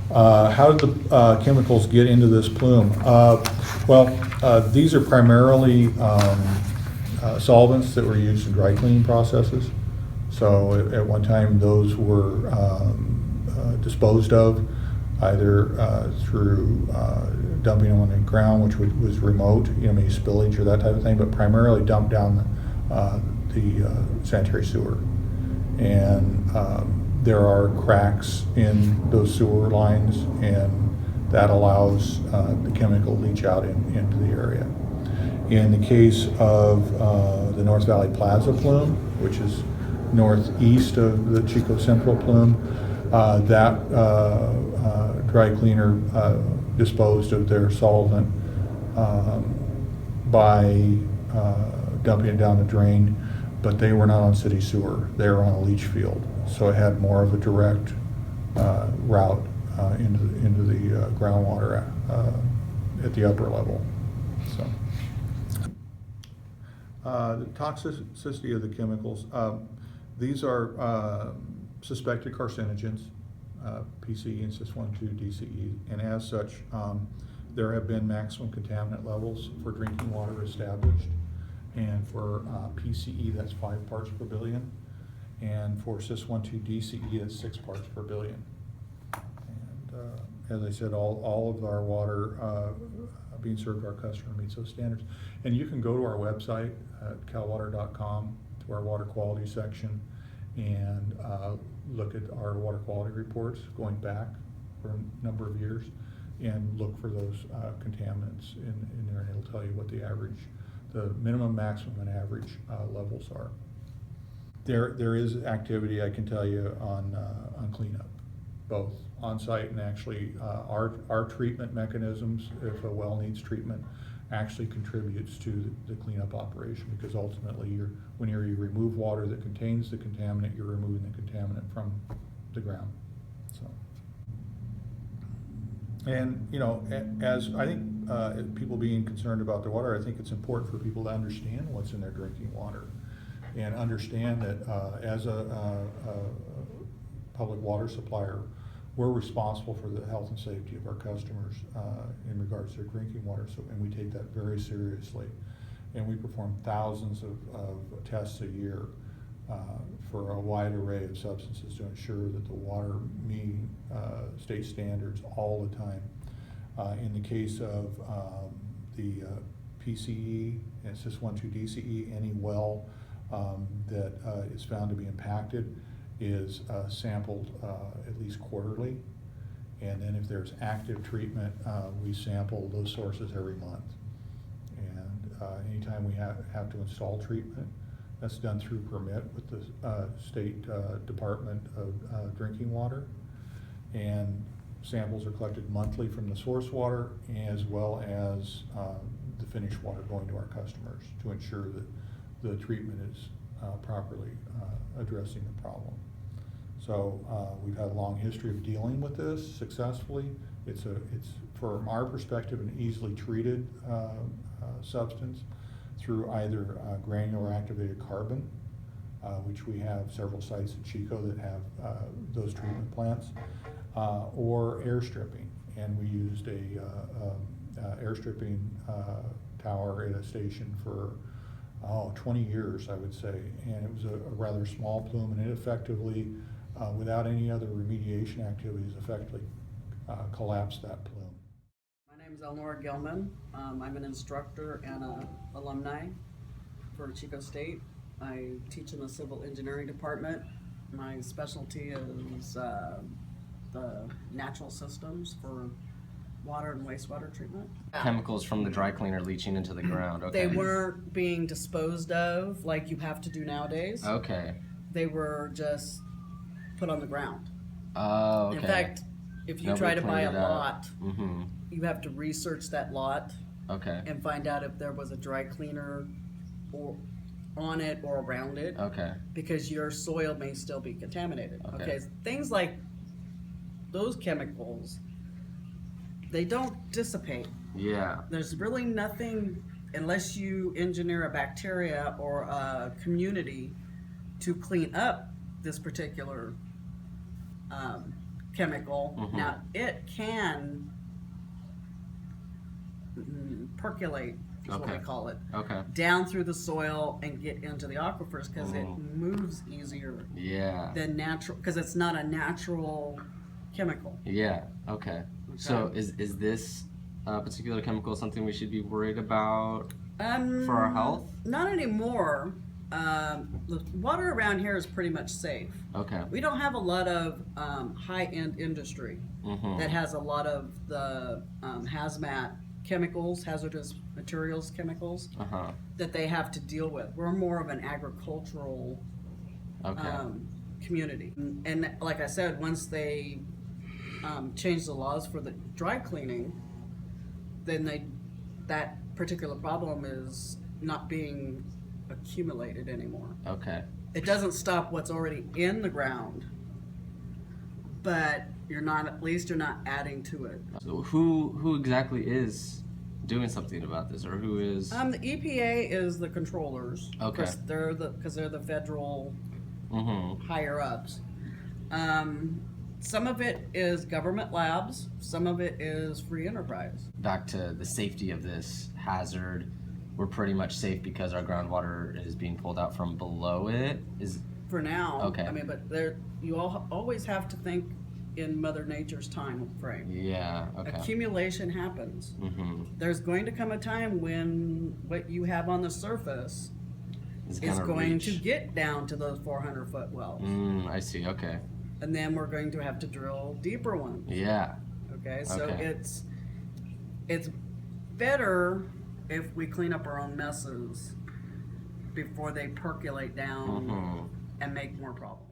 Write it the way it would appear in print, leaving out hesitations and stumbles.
How did the chemicals get into this plume? These are primarily solvents that were used in dry cleaning processes. So at one time, those were disposed of either through dumping them on the ground, which was remote, maybe spillage or that type of thing, but primarily dumped down the sanitary sewer. And there are cracks in those sewer lines, and that allows the chemical leach out into the area. In the case of the North Valley Plaza plume, which is northeast of the Chico Central plume, that dry cleaner disposed of their solvent by dumping it down the drain, but they were not on city sewer. They were on a leach field, so it had more of a direct route into the groundwater at the upper level. So the toxicity of the chemicals. These are suspected carcinogens, PCE and cis-1,2-DCE, and as such, there have been maximum contaminant levels for drinking water established, and for PCE that's 5 parts per billion, and for cis-1,2-DCE it's 6 parts per billion. And as I said, all of our water being served to our customer meets those standards. And you can go to our website at calwater.com to our water quality section and look at our water quality reports going back for a number of years and look for those contaminants in there, and it'll tell you what the minimum, maximum, and average levels are. There is activity, I can tell you, on cleanup, both on-site and actually our treatment mechanisms. If a well needs treatment, actually contributes to the cleanup operation, because ultimately when you remove water that contains the contaminant, you're removing the contaminant from the ground. So, and as I think people being concerned about their water, I think it's important for people to understand what's in their drinking water, and understand that as a public water supplier, we're responsible for the health and safety of our customers in regards to their drinking water, and we take that very seriously. And we perform thousands of tests a year for a wide array of substances to ensure that the water meet state standards all the time. In the case of the PCE and cis-1,2-DCE, any well that is found to be impacted is sampled at least quarterly, and then if there's active treatment, we sample those sources every month. And anytime we have to install treatment, that's done through permit with the State Department of Drinking Water, and samples are collected monthly from the source water as well as the finished water going to our customers to ensure that the treatment is properly addressing the problem. So we've had a long history of dealing with this successfully. It's from our perspective an easily treated substance through either granular activated carbon, which we have several sites in Chico that have those treatment plants, or air stripping. And we used a air stripping tower at a station for 20 years, I would say, and it was a rather small plume, and it effectively, without any other remediation activities, effectively collapsed that plume. My name is Eleanor Gilman. I'm an instructor and an alumni for Chico State. I teach in the civil engineering department. My specialty is the natural systems for water and wastewater treatment. Chemicals from the dry cleaner leaching into the ground. Okay. They weren't being disposed of like you have to do nowadays. Okay. They were just put on the ground. Oh, okay. In fact, if you Nobody try to buy a cleaned it up. lot, you have to research that lot Okay. and find out if there was a dry cleaner or on it or around it. Okay. Because your soil may still be contaminated. Okay. Things like those chemicals, they don't dissipate. Yeah. There's really nothing, unless you engineer a bacteria or a community to clean up this particular chemical. Mhm. Now, it can percolate, is what we Okay. call it, Okay. down through the soil and get into the aquifers because it Mhm. moves easier Yeah. than natural, because it's not a natural chemical. Yeah. Okay. So Okay. is this particular chemical something we should be worried about? Um, For our health? Not anymore. The water around here is pretty much safe. Okay. We don't have a lot of high-end industry Mhm. that has a lot of the hazmat chemicals, hazardous materials chemicals Uh huh. that they have to deal with. We're more of an agricultural Okay. community. And like I said, once they change the laws for the dry cleaning, then that particular problem is not being accumulated anymore. Okay. It doesn't stop what's already in the ground, but at least you're not adding to it. So who exactly is doing something about this, or who is? The EPA is the controllers. Okay. Because they're the federal Mm-hmm. higher ups. Some of it is government labs. Some of it is free enterprise. Back to the safety of this hazard. We're pretty much safe because our groundwater is being pulled out from below it. Is For now. Okay. I mean, but you always have to think in Mother Nature's time frame. yeah. Okay. Accumulation happens. Mm-hmm. There's going to come a time when what you have on the surface It's is gonna going reach. to get down to those 400-foot wells. I see. Okay. And then we're going to have to drill deeper ones. Yeah. Okay, so Okay. it's better if we clean up our own messes before they percolate down Mm-hmm. and make more problems.